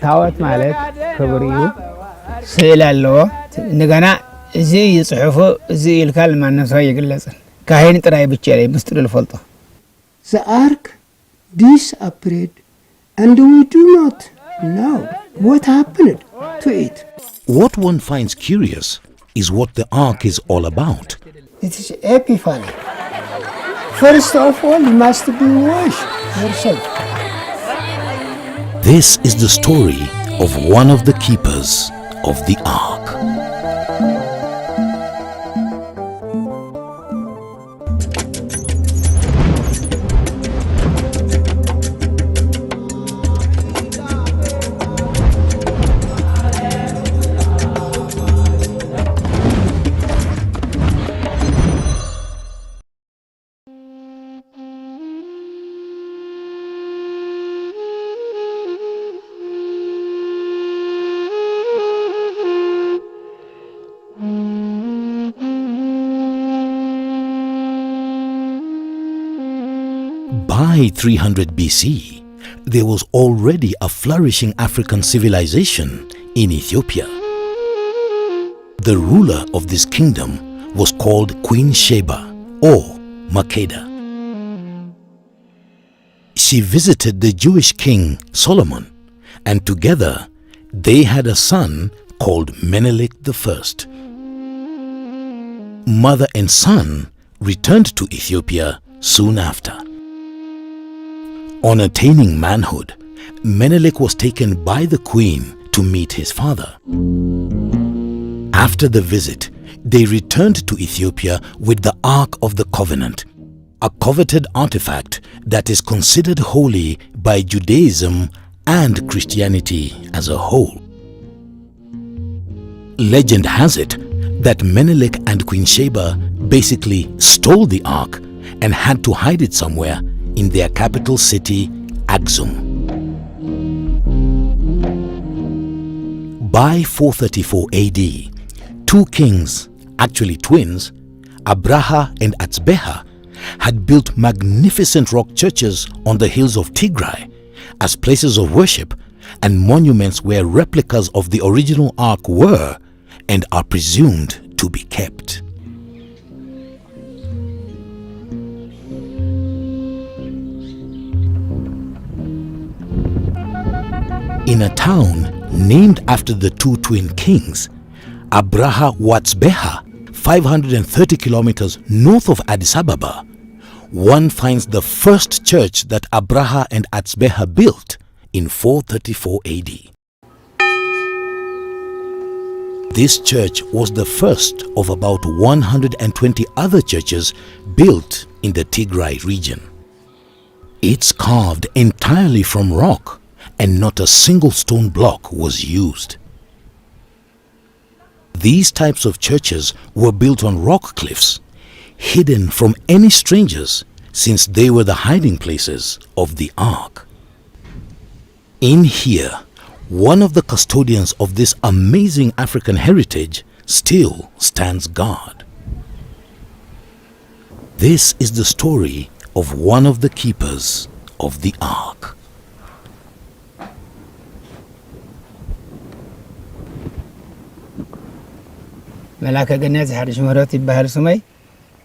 ታወት ማለት ክብርዩ ስዕል አለው እንደገና እዚህ ይጽሑፉ እዚህ ይልካል ማንም ሰው ይግለጽን ካህን ጥራይ ብቻ ላይ ምስጢር ልፈልጦ The ark disappeared and we do not know what happened to it. What one finds curious is what the ark is all about. It is epiphany. First of all, you must be washed yourself. This is the story of one of the keepers of the ark. By 300 BC, there was already a flourishing African civilization in Ethiopia. The ruler of this kingdom was called Queen Sheba or Makeda. She visited the Jewish king Solomon, and together they had a son called Menelik I. Mother and son returned to Ethiopia soon after. On attaining manhood, Menelik was taken by the queen to meet his father. After the visit, they returned to Ethiopia with the Ark of the Covenant, a coveted artifact that is considered holy by Judaism and Christianity as a whole. Legend has it that Menelik and Queen Sheba basically stole the Ark and had to hide it somewhere in their capital city, Axum. By 434 AD, two kings, actually twins, Abraha and Atzbeha, had built magnificent rock churches on the hills of Tigray as places of worship and monuments where replicas of the original ark were and are presumed to be kept. In a town named after the two twin kings, Abraha Watzbeha, 530 kilometers north of Addis Ababa, one finds the first church that Abraha and Atzbeha built in 434 AD. This church was the first of about 120 other churches built in the Tigray region. It's carved entirely from rock, and not a single stone block was used. These types of churches were built on rock cliffs, hidden from any strangers since they were the hiding places of the ark. In here, one of the custodians of this amazing African heritage still stands guard. This is the story of one of the keepers of the ark. ملاك جنات حرج مرات بهال سمي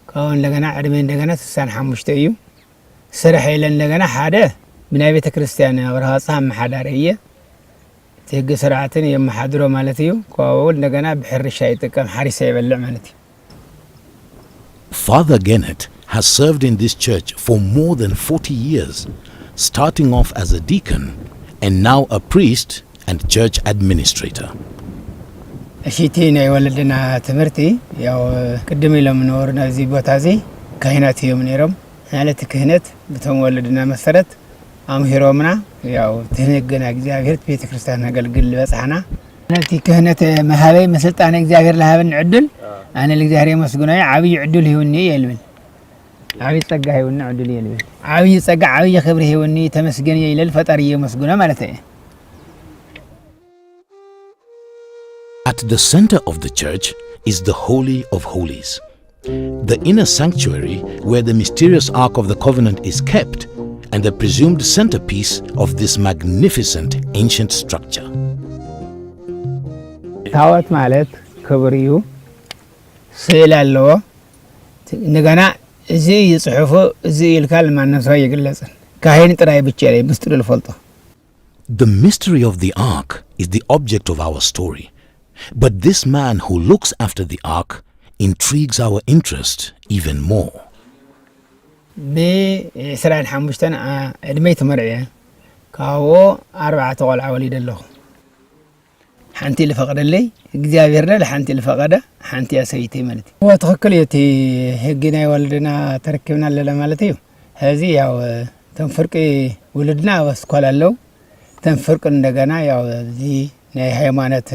كون لجنا عدمين لجنا تسان حمشتيو سرح إلى لجنا حدا من بيت كريستيان ورها صام حدارية تيجي سرعتني يوم حضروا مالتيو كون لجنا بحر الشيء كم حارس يبلع مالتي. Father Gennett has served in this church for more than 40 years, starting off as a deacon and now a priest and church administrator. أشيتين يولدنا تمرتي ياو قدمي لهم نورنا زي بوتازي كهنات يوم نيرم حالة كهنات بتهم ولدنا مسرت أم هيرومنا ياو تهنجنا إجزاهير بيت كريستيان قل بس حنا نتي كهنات مهابي مسلت أنا إجزاهير لها بنعدل أنا الإجزاهير مسجونة عبي عدل هوني يلبن عبي تسقى هوني عدل يلبن عبي تسقى عبي خبره هوني تمسجن يلل فتريه مسجونة مالته. At the center of the church is the Holy of Holies, the inner sanctuary where the mysterious Ark of the Covenant is kept and the presumed centerpiece of this magnificent ancient structure. ታወት ማለት ክብር እዩ ስዕል ኣለዎ እንደገና እዚ ይጽሕፉ እዚ ይልካል ማንም ሰው ይግለጽን ካህን ጥራይ ብቻ ላይ ምስጢር ልፈልጦ The mystery of the ark is the object of our story, but this man who looks after the ark intrigues our interest even more. بسرعين حمشتن ادميت مرعيه كاو 4 قلعه وليد له حنتي اللي فقد لي እግዚአብሔርና ለሐንቲ ለፈቀደ حنتي ያሰይቴ ማለት ነው ወተከለ የቲ ህግና ይወልድና ተረክብና ለማለት ነው هذه ያው ተንፈርቅ ወልድና ወስኳላለው ተንፈርቅ እንደገና ያው እዚ ናይ ሃይማኖት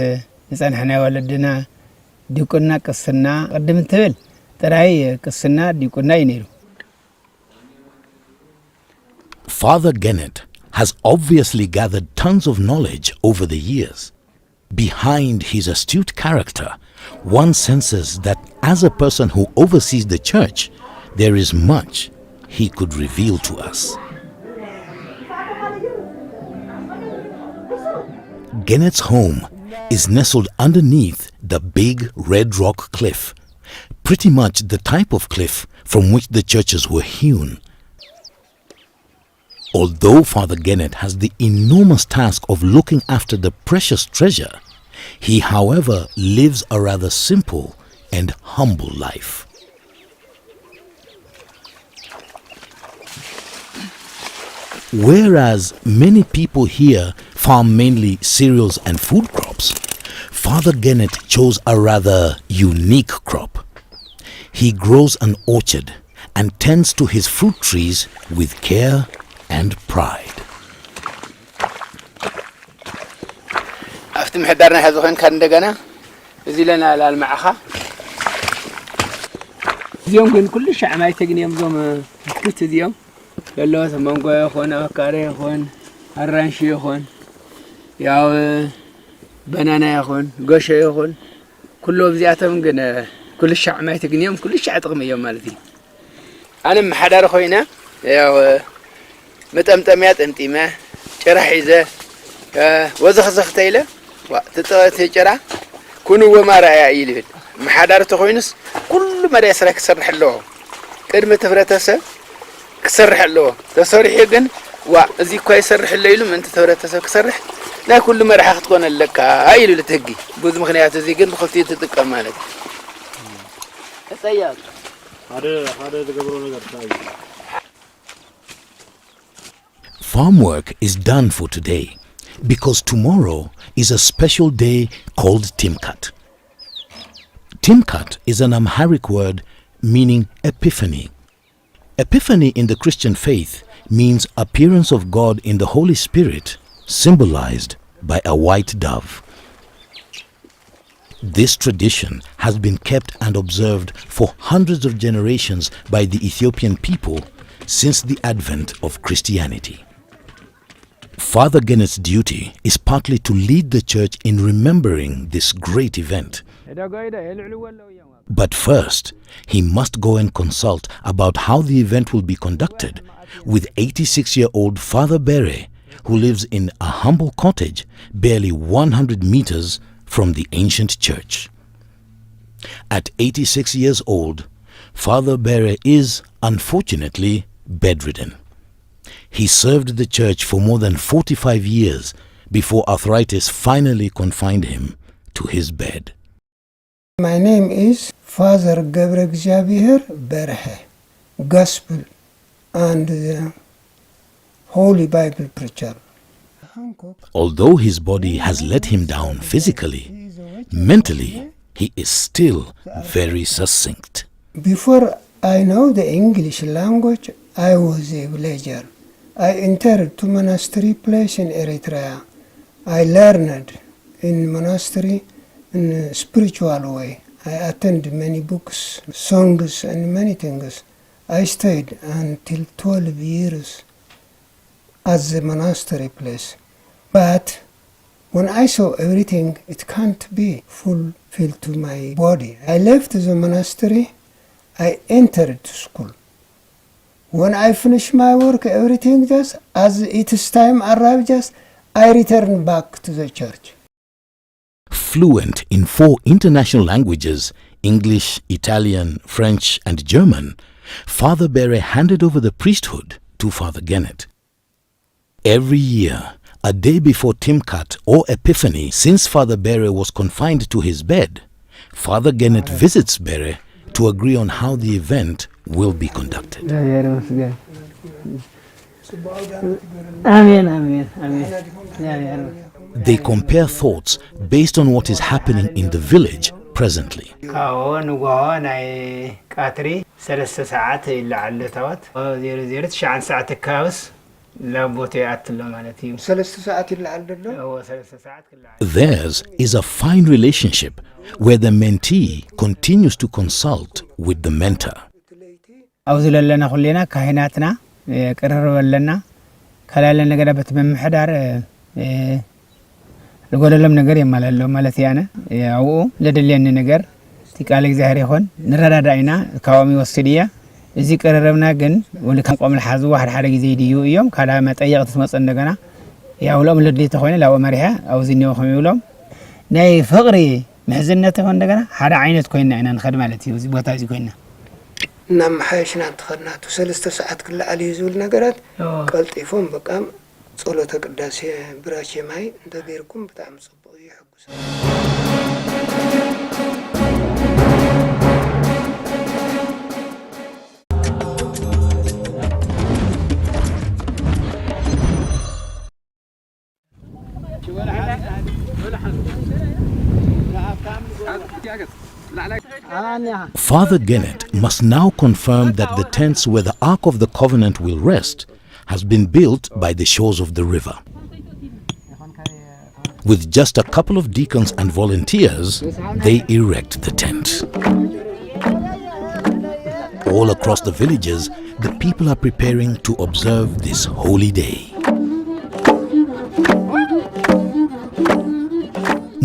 ንጸንሐና ይወልድና ዲቁና ቅስና ቀድም ትብል ጥራይ ቅስና ዲቁና ይኔሩ Father Gennett has obviously gathered tons of knowledge over the years. Behind his astute character, one senses that as a person who oversees the church, there is much he could reveal to us. Gennett's home is nestled underneath the big Red Rock Cliff, pretty much the type of cliff from which the churches were hewn. Although Father Gennett has the enormous task of looking after the precious treasure, he, however, lives a rather simple and humble life. Whereas many people here farm mainly cereals and food crops, Father Gennett chose a rather unique crop. He grows an orchard and tends to his fruit trees with care and pride. افتم حدرنا هذا كان كندغنا زي لنا للمعخه اليوم كن كل شيء ما يتقني يوم كنت اليوم يلا مانغو يخون افكاري يخون الرانشي يخون ياو بنانا يخون قشه يخون كله بزياتهم كن كل شيء ما يتقني يوم كل شيء طقم يوم مالتي انا محدار خوينا ياو متمتميات انتيما شرح يزه وزخزخ تيله وتطوت جرا كونوا وما رايا يلي محدار تخوينس كل ما يسرك سرح له قدم تفرتسه كسرح له تسرح يغن وازي كوي يسرح له يلم انت تفرتسه كسرح لا كل ما راح تكون لك هايلو لتهجي بوز مخنيات زي غن بخفتي تتقم مالك تسيال هذا تقبروا نغير تاي Farm work is done for today because tomorrow is a special day called Timkat. Timkat is an Amharic word meaning epiphany. Epiphany in the Christian faith means appearance of God in the Holy Spirit, symbolized by a white dove. This tradition has been kept and observed for hundreds of generations by the Ethiopian people since the advent of Christianity. Father Gennett's duty is partly to lead the church in remembering this great event. But first, he must go and consult about how the event will be conducted with 86-year-old Father Bere, who lives in a humble cottage barely 100 meters from the ancient church. At 86 years old, Father Bere is, unfortunately, bedridden. He served the church for more than 45 years before arthritis finally confined him to his bed. My name is Father Gabriel Xavier Berhe, Gospel and Holy Bible preacher. Although his body has let him down physically, mentally he is still very succinct. Before I know the English language, I was a villager. I entered to monastery place in Eritrea. I learned in monastery in a spiritual way. I attended many books, songs and many things. I stayed until 12 years at the monastery place. But when I saw everything, it can't be fulfilled to my body. I left the monastery. I entered school. When I finish my work, everything just, as it is time arrived, just, I return back to the church. Fluent in 4 international languages, English, Italian, French, and German, Father Bere handed over the priesthood to Father Gennett. Every year, a day before Timkat or Epiphany, since Father Bere was confined to his bed, Father Gennett visits Bere to agree on how the event will be conducted. They compare thoughts based on what is happening in the village presently. Theirs is a fine relationship where the mentee continues to consult with the mentor. لقوللم ነገር የማላለው ማለት ያነ ያው ለደለኝ ነገር ትቃለ እግዚአብሔር ይሆን ንረዳዳይና ካዋሚ ወስዲያ እዚ ቀረረብና ግን ወለ ከቆም ለሐዙ ዋህድ ሓደ ጊዜ ይዲዩ እዮም ካላ መጠየቅ ትመጽ እንደገና ያው ለም ለድሊተ ሆነ ላው መሪያ አው ዝኒው ኸሚውሎም ናይ ፍቅሪ محزنته ሆነ እንደገና ሓደ አይነት ኮይና ኢና ንخد ማለት እዩ እዚ ቦታ እዚ ኮይና እናም ሓይሽና ተኸናቱ 3 ሰዓት ክላ አሊ ይዙል ነገራት ቀልጢፎም በቃም ጸሎተ ቅዳሴ ብራቼ ማይ እንደገርኩም በጣም ጽቡቅ ይحጉስ Father Gennett must now confirm that the tents where the Ark of the Covenant will rest has been built by the shores of the river. With just a couple of deacons and volunteers, they erect the tent. All across the villages, the people are preparing to observe this holy day.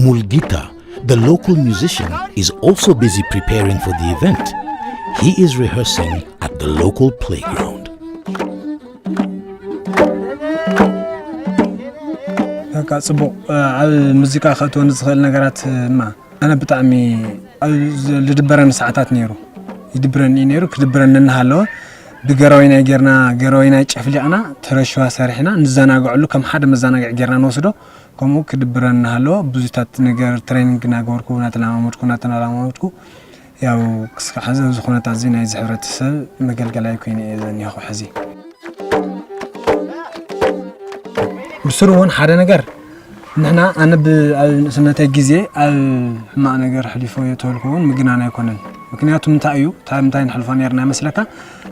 Mulgita, the local musician, is also busy preparing for the event. He is rehearsing at the local playground. ጽቡቅ ኣብ ሙዚቃ ከተውን ዝኽእል ነገራት ማ ኣነ ብጣዕሚ ልድበረን ሰዓታት ነይሩ ይድብረን ነይሩ ክድብረን እንሃለወ ብገራዊና ጌርና ገራዊና ጨፍሊቅና ተረሽዋ ሰሪሕና ንዘናግዕሉ ከም ሓደ መዘናግዕ ጌርና ንወስዶ ከምኡ ክድብረን እንሃለወ ብዙታት ነገር ትሬኒንግ ናገርኩ ናተላማመድኩ ያው ክስካሐዘ ዝኹነታ እዚ ናይ ዝሕብረተሰብ መገልገላይ ኮይነ ዘኒኹ ሕዚ ብስሩውን ሓደ ነገር ንሕና ኣነ ብስነተ ጊዜ ኣብ ሕማቕ ነገር ሕሊፎ የተወልኩውን ምግናና ኣይኮነን ምክንያቱም እንታይ እዩ እንታይ ንሕልፎ ነርና መስለካ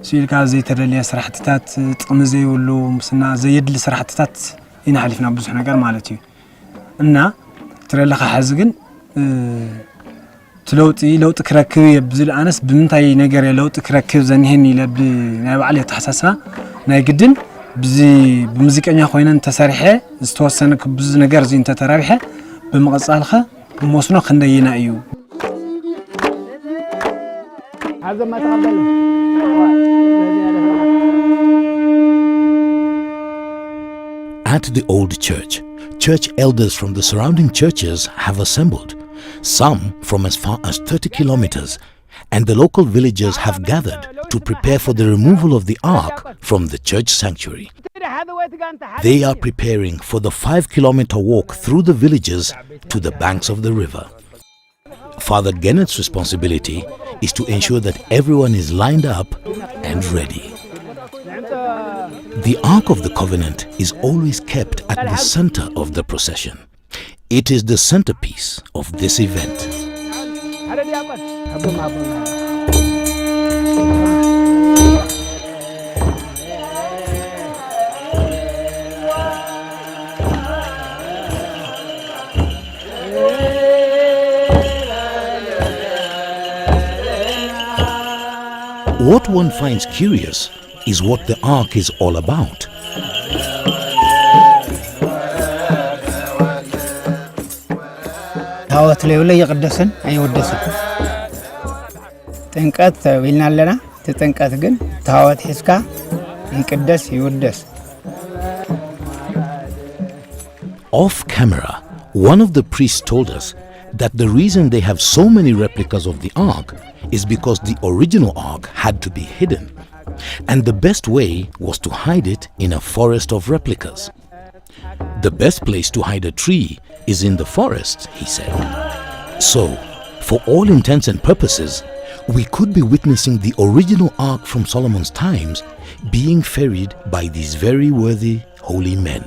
ሲልካ ዘይተደልየ ስራሕትታት ጥቕሚ ዘይብሉ ምስና ዘየድሊ ስራሕትታት ኢና ሕሊፍና ብዙሕ ነገር ማለት እዩ እና ትረለኻ ሕዚ ግን ለውጥ ክረክብ የብዝል ኣነስ ብምንታይ ነገር ለውጥ ክረክብ ዘንሄኒ ለብ ናይ ባዕል የተሓሳስባ ናይ ግድን ብዚ በሙዚቀኛ ኮይነን ተሰሪሐ ዝተወሰነ ብዙ ነገር እዚ እንተ ተራቢሐ በመቀጻልኸ መስኖ ክንደይና እዩ At the old church elders from the surrounding churches have assembled, some from as far as 30 kilometers, and the local villagers have gathered to prepare for the removal of the ark from the church sanctuary. They are preparing for the 5-kilometer walk through the villages to the banks of the river. Father Gennett's responsibility is to ensure that everyone is lined up and ready. The Ark of the Covenant is always kept at the center of the procession. It is the centerpiece of this event. What one finds curious is what the ark is all about. ታወት ለይለ ይቀደስን አይወደስን ጥንቀት ቢልና ለና ተጠንቀት ግን ታወት ሒስካ ይቅደስ ይወደስ። Off camera, one of the priests told us that the reason they have so many replicas of the ark is because the original ark had to be hidden, and the best way was to hide it in a forest of replicas. The best place to hide a tree is in the forest, he said. So, for all intents and purposes, we could be witnessing the original ark from Solomon's times being ferried by these very worthy holy men.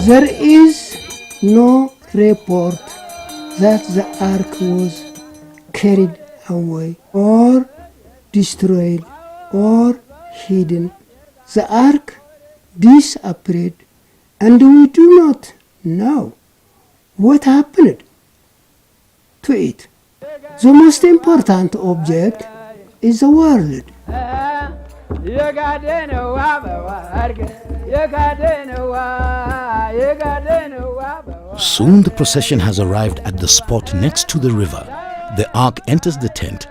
There is no report that the ark was carried away or destroyed or hidden. The ark disappeared, and we do not know what happened to it. The most important object is the world. Soon the procession has arrived at the spot next to the river. The ark enters the tent,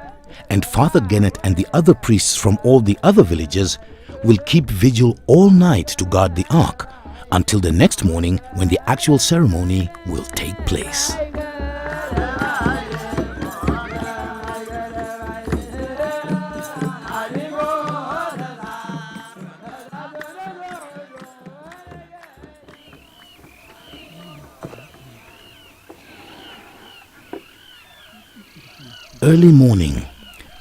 and Father Gennett and the other priests from all the other villages will keep vigil all night to guard the ark until the next morning when the actual ceremony will take place. Early morning,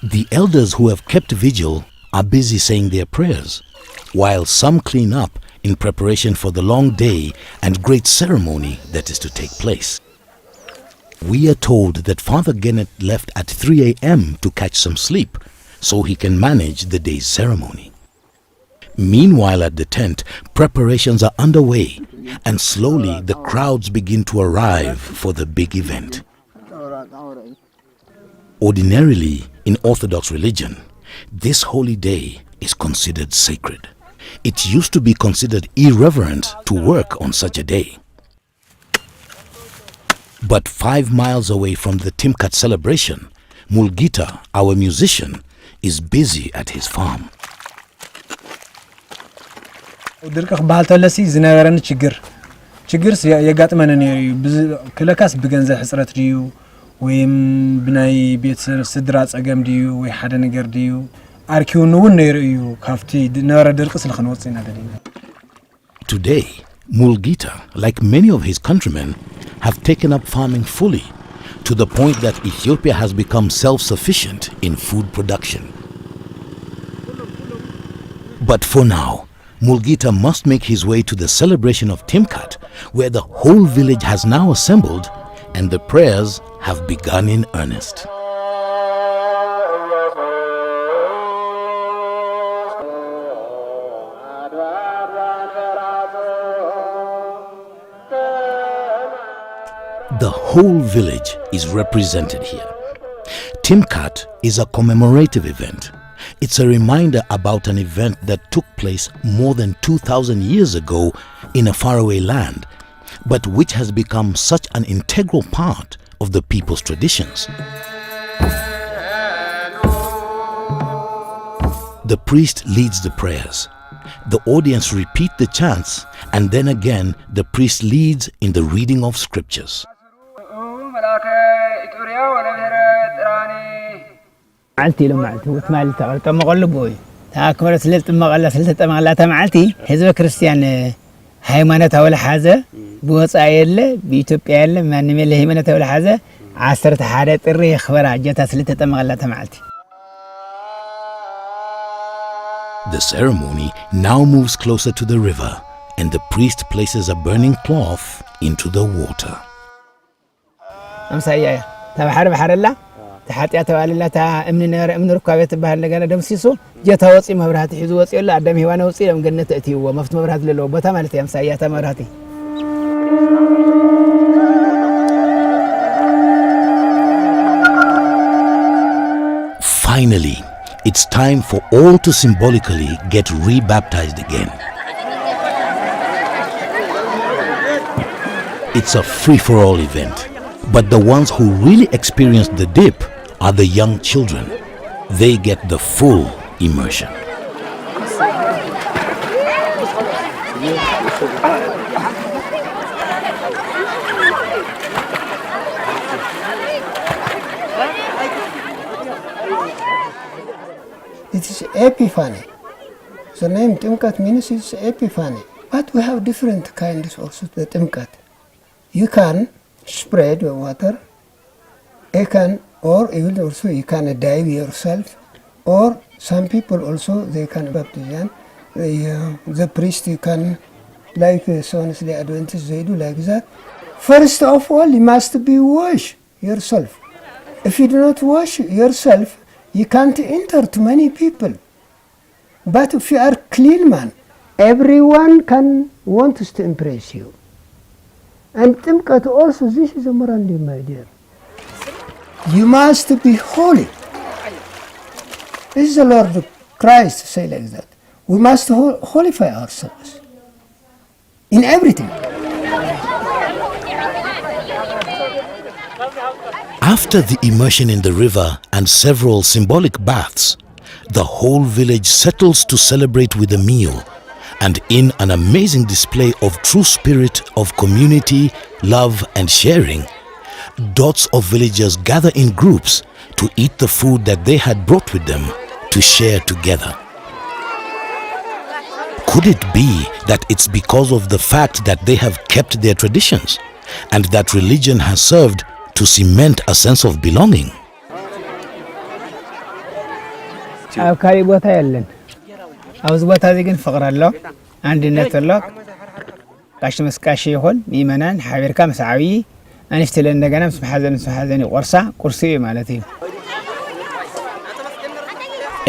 the elders who have kept vigil are busy saying their prayers, while some clean up in preparation for the long day and great ceremony that is to take place. We are told that Father Gennett left at 3 a.m. to catch some sleep so he can manage the day's ceremony. Meanwhile at the tent, preparations are underway, and slowly the crowds begin to arrive for the big event. Ordinarily, in Orthodox religion, this holy day is considered sacred. It used to be considered irreverent to work on such a day. But 5 miles away from the Timkat celebration, Mulgita, our musician, is busy at his farm. ድርቅ ክበሃል ተለሲ ዝነበረኒ ችግርስ የጋጥመን ነይሩ ክለካስ ብገንዘብ ሕፅረት ድዩ ወይም ብናይ ቤት ስድራ ጸገም ድዩ ወይ ሓደ ነገር ድዩ አርኪውን እውን ነይሩ እዩ ካፍቲ ነበረ ድርቅ ስለኽንወፅና ደሊና Today, Mulgita, like many of his countrymen, have taken up farming fully to the point that Ethiopia has become self-sufficient in food production. But for now, Mulgita must make his way to the celebration of Timkat, where the whole village has now assembled and the prayers have begun in earnest. The whole village is represented here. Timkat is a commemorative event. It's a reminder about an event that took place more than 2,000 years ago in a faraway land, but which has become such an integral part of the people's traditions. The priest leads the prayers. The audience repeat the chants, and then again the priest leads in the reading of scriptures. معلتي لو معلتي وتمالتي قلت ما قلبوي تاكبر سلت مقلا سلت مقلا معلتي حزب كريستيان ሃይማኖታዊ ለሐዘ ብወፃ የለ በኢትዮጵያ የለ ማንንም የለ ሃይማኖታዊ ለሐዘ 11 ጥሪ ይخبራ ጀታ ስልት ተጠመቀላ ተማልቲ The ceremony now moves closer to the river, and the priest places a burning cloth into the water. امسايا تبحر بحرلا تحاتيا ተባለላ ታ እምን ርካቤት ባህል ነገር ደምሲሶ ጀታ ወፂ መብራት ሒዙ ወፂ የለ አዳም ሔዋን ወፂ ለምገነት እቲው መፍት መብራት ለለው ቦታ ማለት ያምሳያ ተመራቲ Finally, it's time for all to symbolically get rebaptized again. It's a free-for-all event, but the ones who really experienced the dip are the young children. They get the full immersion. It is Epiphany. The name Timkat means it's Epiphany. But we have different kinds also the Timkat. You can spread the water, or even also you can dive yourself, or some people also they can baptize. The priest you can, like Sons the Adventists, they do like that. First of all, you must be wash yourself. If you do not wash yourself, you can't enter to many people. But if you are clean man, everyone wants to impress you. And Timkat also, this is a morality, my dear. You must be holy. This is the Lord Christ say like that. We must holify ourselves in everything. After the immersion in the river and several symbolic baths, the whole village settles to celebrate with a meal, and in an amazing display of true spirit of community, love and sharing, dots of villagers gather in groups to eat the food that they had brought with them to share together. Could it be that it's because of the fact that they have kept their traditions and that religion has served to cement a sense of belonging? ኣብ ካሊእ ቦታ የለን ኣብዚ ቦታ እዚ ግን ፍቕሪ ኣሎ አንድነት ኣሎ ቃሽ መስቃሽ ይኹን ሚመናን ሓቢርካ ምስ ዓብይ ኣንሽቲ ለእንደገና ምስ መሓዘን ይቆርሳ ቁርሲ ማለት እዩ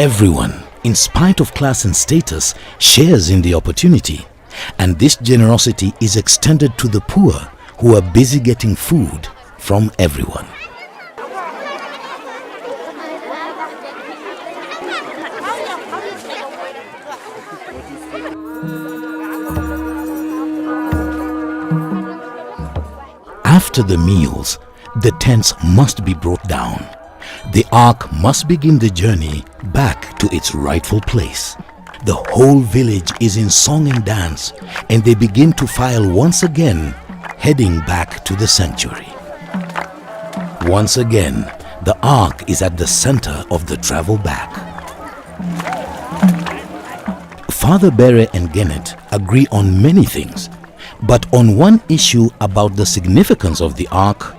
Everyone, in spite of class and status, shares in the opportunity, and this generosity is extended to the poor who are busy getting food from everyone. After the meals, the tents must be brought down. The ark must begin the journey back to its rightful place. The whole village is in song and dance, and they begin to file once again, heading back to the sanctuary. Once again, the ark is at the center of the travel back. Father Bere and Gennett agree on many things, but on one issue about the significance of the ark,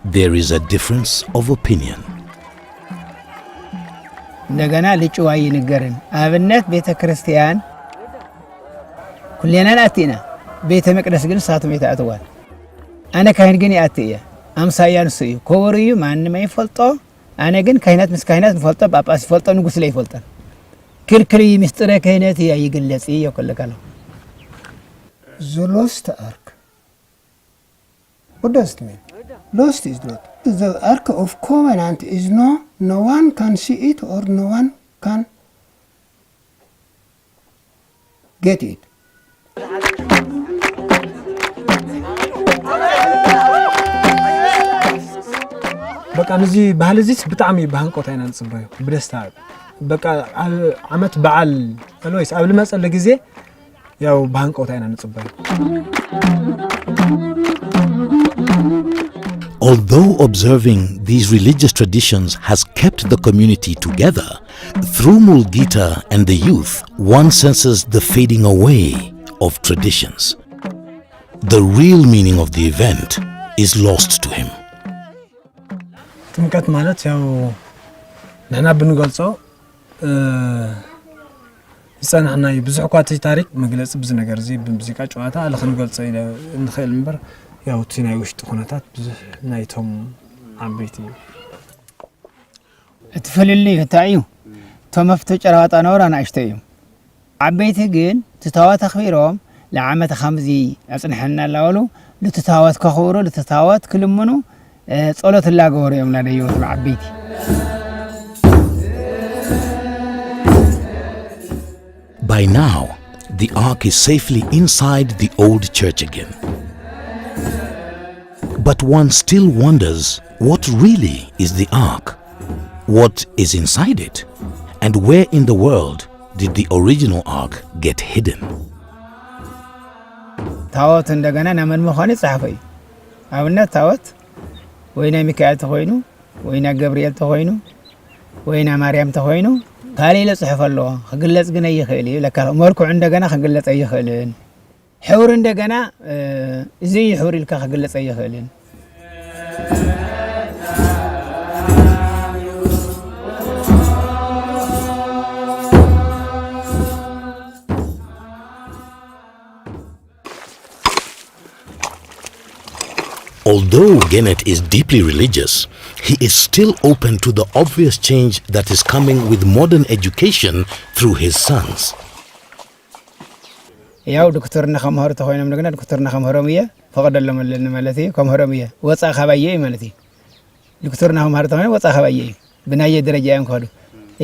there is a difference of opinion. እንደገና ልጭዋ ይንገርን አብነት ቤተ ክርስቲያን ኩለና አጥቲና ቤተ መቅደስ ግን ሳቱም ይታጥዋል አነ ካህን ግን ያጥየ አምሳያን ሰዩ ኮወሪዩ ማንንም አይፈልጦ አነ ግን ካህናት ምስካህናት ፈልጦ ጳጳስ ፈልጦ ንጉስ ላይ ፈልጦ ክልክል ምስጥረ ካህናት ይግለጽ ይከለከለ The lost ark. What does it mean? Lost is not. The ark of covenant is no one can see it or no one can get it. በቃ ነዚህ ባህል እዚህ ብጣዕሚ ባህንቆት አይና ንጽበዩ ብደስታ በቃ ዓመት በዓል አለወይስ ኣብ ልመጸለ ጊዜ ያው ባህንቆት አይና ንጽበዩ Although observing these religious traditions has kept the community together, through Mulgita and the youth, one senses the fading away of traditions. The real meaning of the event is lost to him. ጥምቀት ማለት ያው ነና ብንገልጸው ይጸናና ብዙሕ ኳት ታሪክ መግለጽ ብዙ ነገር እዚ በሙዚቃ ጨዋታ ለኽንገልጸ እንኽእል እምበር ያው ቲናይ ውሽጥ ኹነታት ብዙሕ ናይቶም ዓበይቲ እትፈልልይ እንታይ እዩ ተመፍቶ ጨራዋጣ ነውራ ናሽተዩ ዓበይቲ ግን ትታዋት አኽቢሮም ለዓመት ኸምዚ አጽንሐና ላወሉ ለትታዋት ከኸብሩ ለትታዋት ክልምኑ ጸሎት ላገወሩ እዮም ላደየው ዓበይቲ By now, the ark is safely inside the old church again. But one still wonders what really is the ark. what is inside it, and where in the world did the original ark get hidden? ታወት እንደገና ናመን መሆን ጻፈይ አብነት ታወት ወይና ሚካኤል ተሆይኑ ወይና ገብርኤል ተሆይኑ ወይና ማርያም ተሆይኑ ካሊለ ጽሕፍ አሎ ክግለጽ ግን ይኽእል ለካ መልኩዕ እንደገና ክግለጽ ይኽእልን ሕብር እንደገና እዚ ሕብር ኢልካ ክግለጽ ይኽእልን Although Gennett is deeply religious, he is still open to the obvious change that is coming with modern education through his sons. ያው ዶክተርና ከመህር ተሆይነም ነገና ዶክተርና ከመህረምየ ፈቀደለም ማለት ከመህረምየ ወጻ ኸባየ ማለት ዶክተርና ከመህር ተሆይነ ወጻ ኸባየ ብናየ ደረጃ ያንከዱ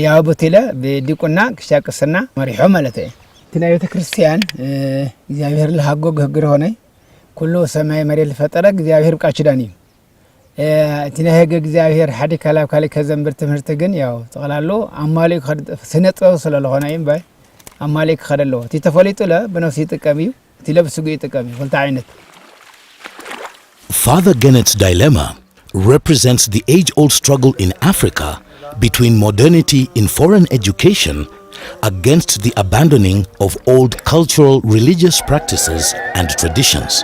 ያው በተለ በዲቁና ክሻቅስና መሪሖ ማለት ትናየ ቤተክርስቲያን እግዚአብሔር ለሃጎግ ህግር ሆነ ኩሉ ሰማይ መሬት ለፈጠረ እግዚአብሔር ብቃችዳኒ ትናየ እግዚአብሔር ሐዲ ካላብ ካለ ከዘንብር ትምህርት ግን ያው ተቀላሉ አማሊ ስነጥበው ስለሆነ ይምባይ አማሊ ከደለው ተፈሊጡ ለ በነፍስ ይጥቀሚው ትለብስጉ ይጥቀሚ ወልታ አይነት Father Gennett's dilemma represents the age-old struggle in Africa between modernity in foreign education against the abandoning of old cultural religious practices and traditions.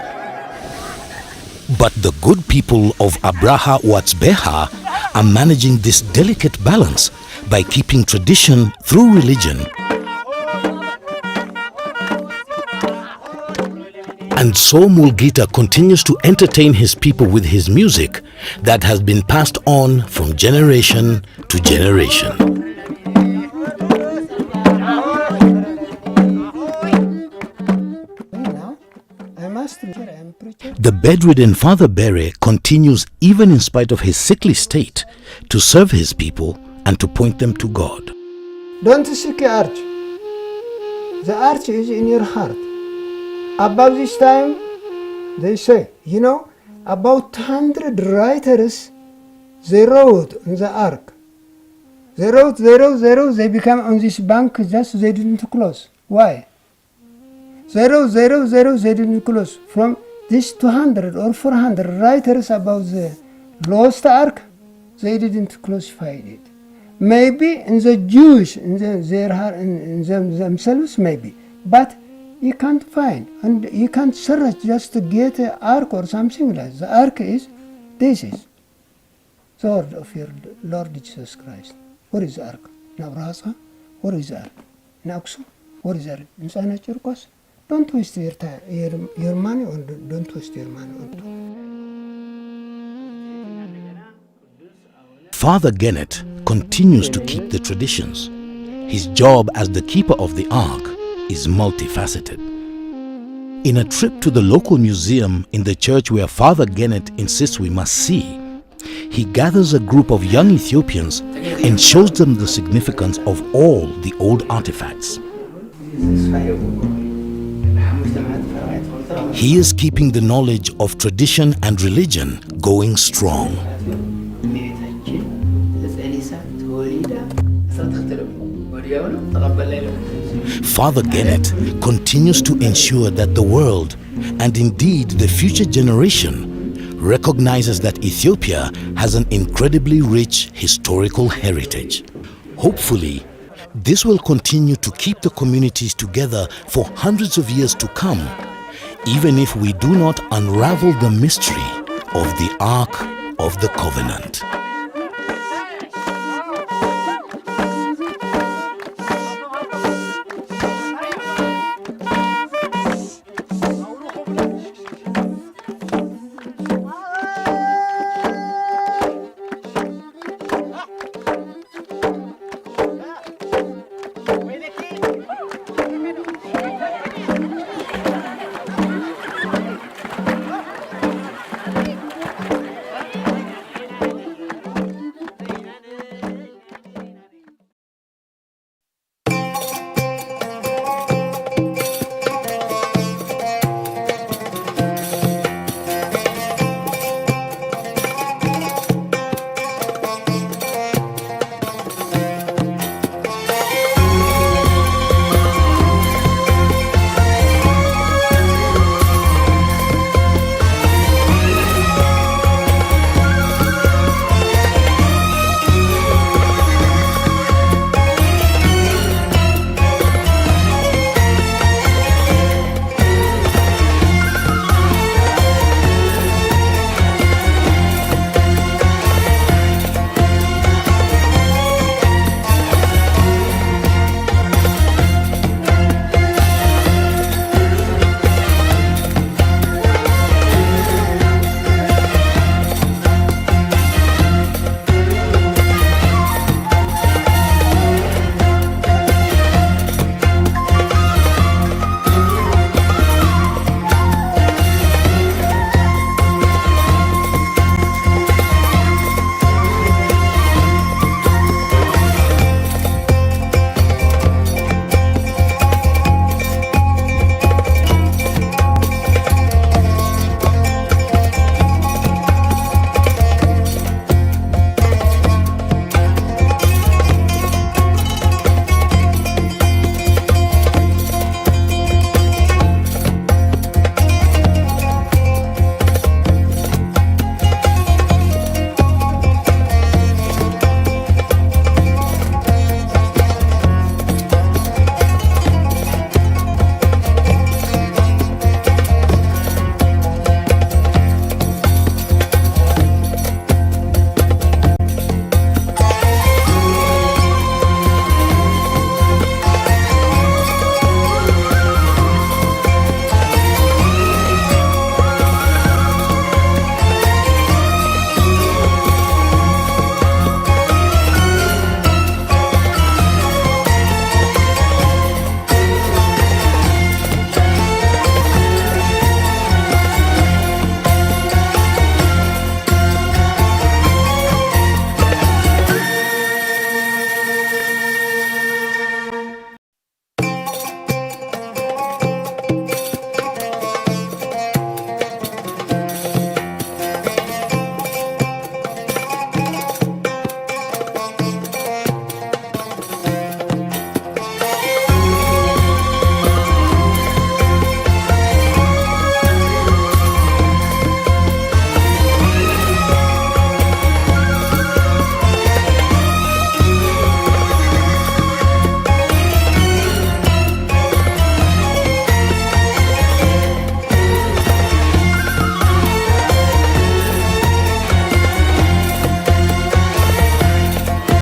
But the good people of Abraha Watsbeha are managing this delicate balance by keeping tradition through religion. And so Mulgita continues to entertain his people with his music that has been passed on from generation to generation. The bedridden Father Bere continues even in spite of his sickly state to serve his people and to point them to God. Don't seek the arch. The arch is in your heart. About this time, they say, about 100 writers, they wrote on the ark. They wrote 0, they become on this bank, just they didn't close. Why? 0, they didn't close. From this 200 or 400 writers about the lost ark, they didn't classify it. Maybe in the Jewish, in themselves, maybe. But you can't find, and you can't search just to get an ark or something like that. The ark is, this is the word of your Lord Jesus Christ. What is the ark? Nabrasa? What is the ark? Naxu? What is the ark? Insana Chirkos? Don't waste your time, your money, or don't waste your money on it. Father Gennett continues to keep the traditions. His job as the keeper of the ark is multifaceted. In a trip to the local museum in the church where Father Gennett insists we must see, he gathers a group of young Ethiopians and shows them the significance of all the old artifacts. He is keeping the knowledge of tradition and religion going strong. Father Gennett continues to ensure that the world, and indeed the future generation, recognizes that Ethiopia has an incredibly rich historical heritage. Hopefully, this will continue to keep the communities together for hundreds of years to come, even if we do not unravel the mystery of the Ark of the Covenant.